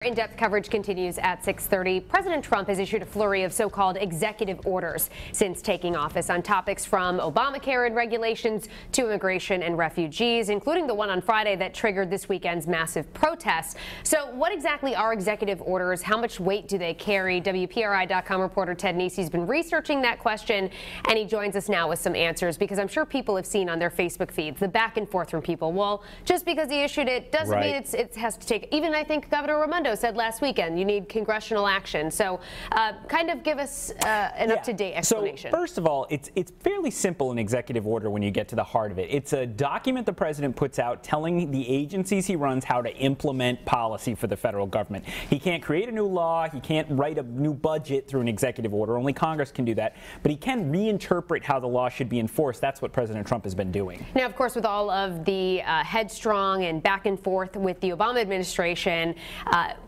In-depth coverage continues at 6:30. President Trump has issued a flurry of so-called executive orders since taking office on topics from Obamacare and regulations to immigration and refugees, including the one on Friday that triggered this weekend's massive protests. So what exactly are executive orders? How much weight do they carry? WPRI.com reporter Ted Nesi's been researching that question, and he joins us now with some answers, because I'm sure people have seen on their Facebook feeds the back and forth from people. Well, just because he issued it doesn't mean it has to take. Even I think Governor Raimondo said last weekend you need congressional action. So kind of give us an up-to-date explanation. So first of all, it's fairly simple, an executive order, when you get to the heart of it. It's a document the president puts out telling the agencies he runs how to implement policy for the federal government. He can't create a new law. He can't write a new budget through an executive order. Only Congress can do that. But he can reinterpret how the law should be enforced. That's what President Trump has been doing. Now, of course, with all of the headstrong and back and forth with the Obama administration,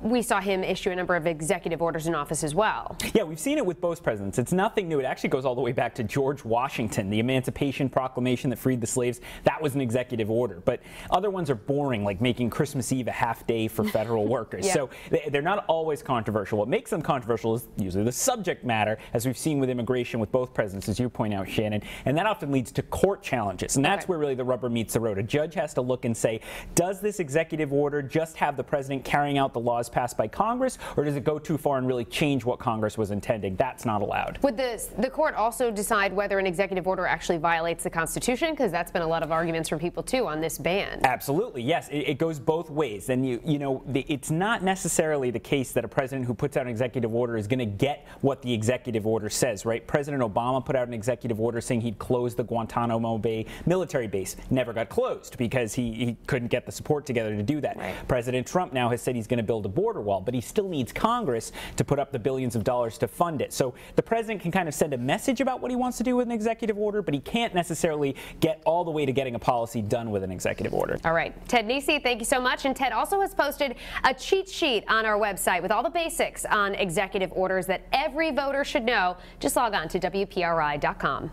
we saw him issue a number of executive orders in office as well. Yeah, we've seen it with both presidents. It's nothing new. It actually goes all the way back to George Washington, the Emancipation Proclamation that freed the slaves. That was an executive order. But other ones are boring, like making Christmas Eve a half day for federal workers. Yeah. So they're not always controversial. What makes them controversial is usually the subject matter, as we've seen with immigration with both presidents, as you point out, Shannon. And that often leads to court challenges. And that's where really the rubber meets the road. A judge has to look and say, does this executive order just have the president carrying out the laws passed by Congress, or does it go too far and really change what Congress was intending? That's not allowed. Would the court also decide whether an executive order actually violates the Constitution? Because that's been a lot of arguments from people, too, on this ban. Absolutely, yes. It goes both ways. And, it's not necessarily the case that a president who puts out an executive order is going to get what the executive order says, right? President Obama put out an executive order saying he'd close the Guantanamo Bay military base. Never got closed because he couldn't get the support together to do that. Right. President Trump now has said he's going to build a border wall, but he still needs Congress to put up the billions of dollars to fund it. So the president can kind of send a message about what he wants to do with an executive order, but he can't necessarily get all the way to getting a policy done with an executive order. All right. Ted Nesi, thank you so much. And Ted also has posted a cheat sheet on our website with all the basics on executive orders that every voter should know. Just log on to WPRI.com.